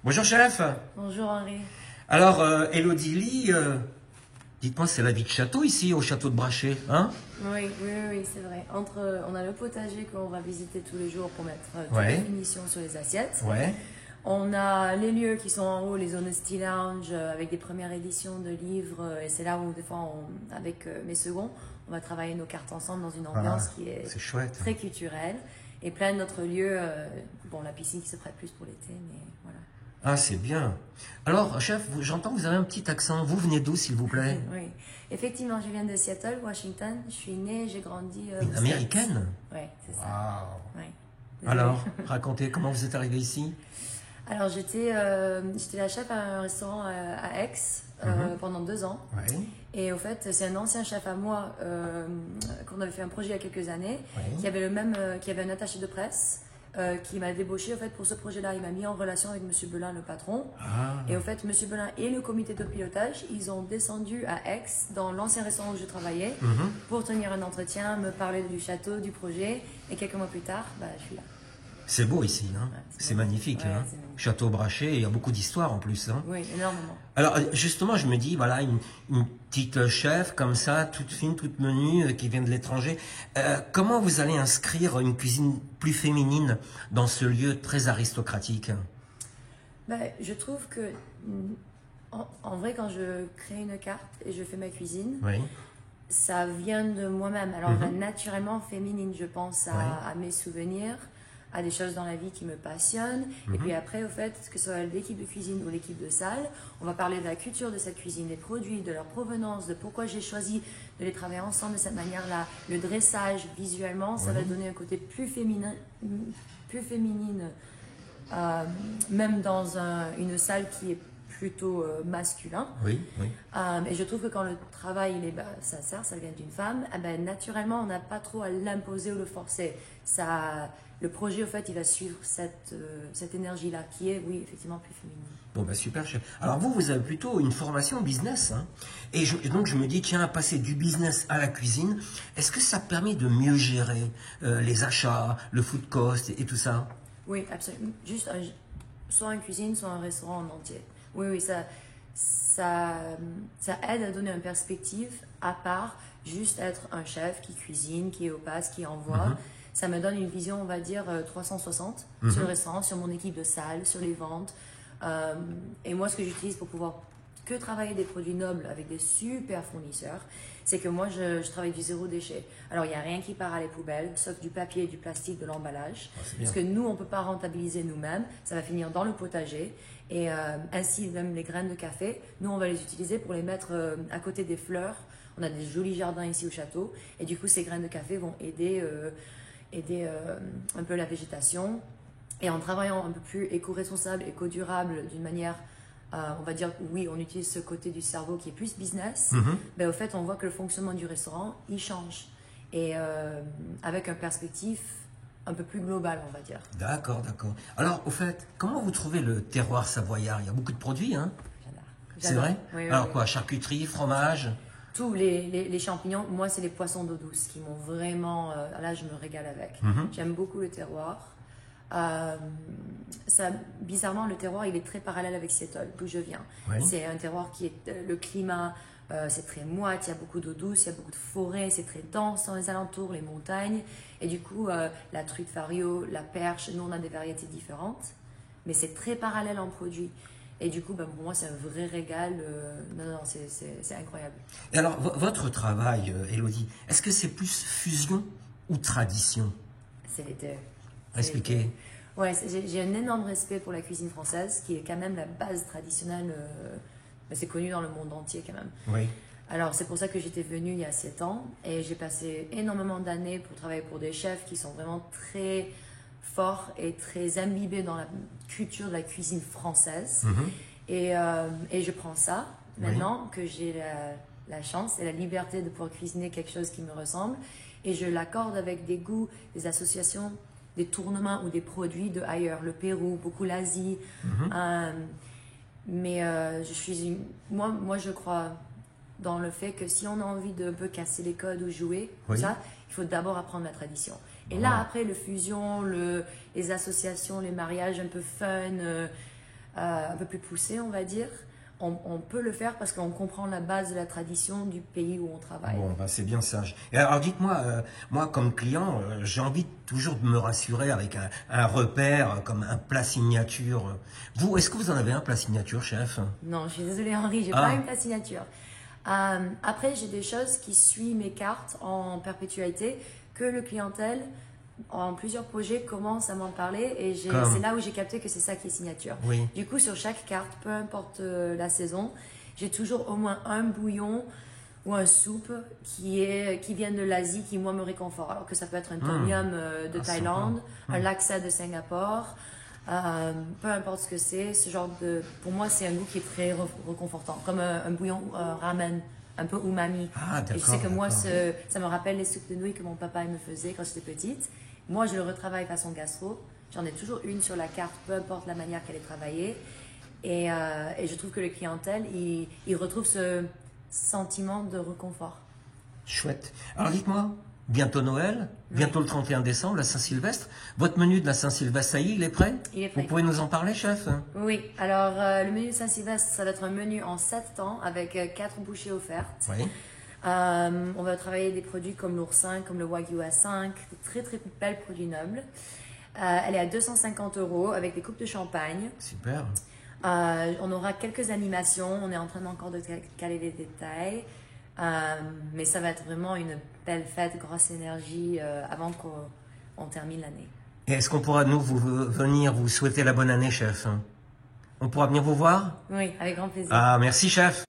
Bonjour chef. Bonjour Henri. Alors, Elodie Lee, dites-moi, c'est la vie de château ici, au château de Brachet, hein? Oui, c'est vrai. On a le potager qu'on va visiter tous les jours pour mettre toutes Ouais. les finitions sur les assiettes. Ouais. On a les lieux qui sont en haut, les Honesty Lounge, avec des premières éditions de livres. Et c'est là où, des fois, avec mes seconds, on va travailler nos cartes ensemble dans une ambiance qui est C'est chouette. très culturelle. Et plein d'autres lieux. Bon, la piscine qui se prête plus pour l'été, mais voilà. Ah, c'est bien. Alors, chef, j'entends que vous avez un petit accent. Vous venez d'où, s'il vous plaît? Oui, effectivement, je viens de Seattle, Washington. Je suis née, j'ai grandi. Une américaine? Oui, c'est ça. Waouh. Ouais. Alors, racontez, comment vous êtes arrivé ici? Alors, j'étais la chef à un restaurant à Aix pendant 2 ans. Ouais. Et au fait, c'est un ancien chef à moi qu'on avait fait un projet il y a quelques années, Ouais. qui avait un attaché de presse. Qui m'a débauché au fait pour ce projet-là. Il m'a mis en relation avec Monsieur Belin, le patron. Ah. Et au fait, Monsieur Belin et le comité de pilotage, ils ont descendu à Aix, dans l'ancien restaurant où je travaillais, pour tenir un entretien, me parler du château, du projet. Et quelques mois plus tard, je suis là. C'est beau ici, hein? Ouais, C'est magnifique, Ouais, hein? c'est magnifique. Château Brachet, il y a beaucoup d'histoire en plus, hein? Oui, énormément. Alors, justement, je me dis, voilà, une petite chef comme ça, toute fine, toute menue, qui vient de l'étranger. Comment vous allez inscrire une cuisine plus féminine dans ce lieu très aristocratique? Je trouve que, en vrai, quand je crée une carte et je fais ma cuisine, Oui. ça vient de moi-même. Alors, naturellement féminine, je pense à mes souvenirs, à des choses dans la vie qui me passionnent. Et puis après, au fait, que ce soit l'équipe de cuisine ou l'équipe de salle, on va parler de la culture de cette cuisine, des produits, de leur provenance, de pourquoi j'ai choisi de les travailler ensemble de cette manière-là. Le dressage, visuellement, ça va donner un côté plus féminin, même dans une salle qui est plutôt masculin. Oui, oui. Et je trouve que quand le travail il est sincère, ça vient d'une femme, naturellement, on n'a pas trop à l'imposer ou le forcer. Le projet, au fait, il va suivre cette énergie-là, qui est, oui, effectivement, plus féminine. Bon, super, chef. Alors, vous avez plutôt une formation business, hein? Et donc, je me dis, tiens, passer du business à la cuisine, est-ce que ça permet de mieux gérer les achats, le food cost et tout ça? Oui, absolument. Juste soit une cuisine, soit un restaurant en entier. Oui, ça aide à donner une perspective à part juste être un chef qui cuisine, qui est au passe, qui envoie. Ça me donne une vision, on va dire, 360 sur le restaurant, sur mon équipe de salle, sur les ventes. Et moi, ce que j'utilise pour pouvoir que travailler des produits nobles avec des super fournisseurs, c'est que moi, je travaille du zéro déchet. Alors, il n'y a rien qui part à les poubelles, sauf du papier, du plastique, de l'emballage. Parce que nous, on ne peut pas rentabiliser nous-mêmes. Ça va finir dans le potager. Et ainsi, même les graines de café, nous, on va les utiliser pour les mettre à côté des fleurs. On a des jolis jardins ici au château. Et du coup, ces graines de café vont aider un peu la végétation. Et en travaillant un peu plus éco-responsable, éco-durable, d'une manière, on va dire, oui, on utilise ce côté du cerveau qui est plus business, au fait, on voit que le fonctionnement du restaurant, il change. Et avec un perspective un peu plus global, on va dire. D'accord, d'accord. Alors, au fait, comment vous trouvez le terroir savoyard? Il y a beaucoup de produits, hein? C'est vrai? Oui, Alors oui. quoi, charcuterie, fromage? Tous les champignons, moi, c'est les poissons d'eau douce qui m'ont vraiment... là, je me régale avec. J'aime beaucoup le terroir. Bizarrement, le terroir, il est très parallèle avec Seattle, d'où je viens. Oui. C'est un terroir qui est... le climat, c'est très moite, il y a beaucoup d'eau douce, il y a beaucoup de forêts, c'est très dense dans les alentours, les montagnes. Et du coup, la truite fario, la perche, nous, on a des variétés différentes. Mais c'est très parallèle en produits. Et du coup, pour moi, c'est un vrai régal. Non, c'est incroyable. Et alors, votre travail, Elodie, est-ce que c'est plus fusion ou tradition? C'est les deux. Expliquez. Ouais, j'ai un énorme respect pour la cuisine française, qui est quand même la base traditionnelle. C'est connu dans le monde entier quand même. Oui. Alors, c'est pour ça que j'étais venue il y a 7 ans. Et j'ai passé énormément d'années pour travailler pour des chefs qui sont vraiment très forts et très imbibés dans la culture de la cuisine française. Et je prends ça, maintenant que j'ai la chance et la liberté de pouvoir cuisiner quelque chose qui me ressemble, et je l'accorde avec des goûts, des associations, des tournements ou des produits de ailleurs, le Pérou, beaucoup l'Asie. Mais moi, je crois dans le fait que si on a envie de un peu casser les codes ou jouer, ça, il faut d'abord apprendre la tradition. Et là, après, le fusion, les associations, les mariages un peu fun, un peu plus poussé, on va dire, on peut le faire parce qu'on comprend la base de la tradition du pays où on travaille. Bon, bah, c'est bien sage. Et alors dites-moi, moi comme client, j'ai envie toujours de me rassurer avec un repère comme un plat signature. Vous, est-ce que vous en avez un plat signature, chef? Non, je suis désolée Henri, j'ai Ah. pas une plat signature. Après, j'ai des choses qui suivent mes cartes en perpétualité que le clientèle en plusieurs projets commence à m'en parler et Comme. c'est là où j'ai capté que c'est ça qui est signature. Oui. Du coup, sur chaque carte, peu importe la saison, j'ai toujours au moins un bouillon ou un soupe qui vient de l'Asie qui moi me réconforte. Alors que ça peut être un tom yum de Ah, Thaïlande, sympa. un laksa de Singapour, peu importe ce que c'est, ce genre de, pour moi c'est un goût qui est très réconfortant, comme un bouillon ramen, un peu umami. Ah, Et je sais que d'accord, moi, d'accord. ça me rappelle les soupes de nouilles que mon papa il me faisait quand j'étais petite. Moi, je le retravaille façon gastro. J'en ai toujours une sur la carte, peu importe la manière qu'elle est travaillée. Et je trouve que le clientèle, il retrouve ce sentiment de réconfort. Chouette. Alors dites-moi, bientôt Noël, bientôt le 31 décembre, la Saint-Sylvestre. Votre menu de la Saint-Sylvestre, ça y est, il est prêt? Il est prêt. Vous pouvez nous en parler, chef? Oui, alors le menu de Saint-Sylvestre, ça va être un menu en 7 temps avec 4 bouchées offertes. Oui. On va travailler des produits comme l'oursin, comme le Wagyu A5, des très très belles produits nobles. Elle est à 250 € avec des coupes de champagne. Super. On aura quelques animations, on est en train encore de caler les détails. Mais ça va être vraiment une belle fête, grosse énergie avant qu'on termine l'année. Et est-ce qu'on pourra, nous, venir vous souhaiter la bonne année, chef? On pourra venir vous voir? Oui, avec grand plaisir. Ah, merci, chef.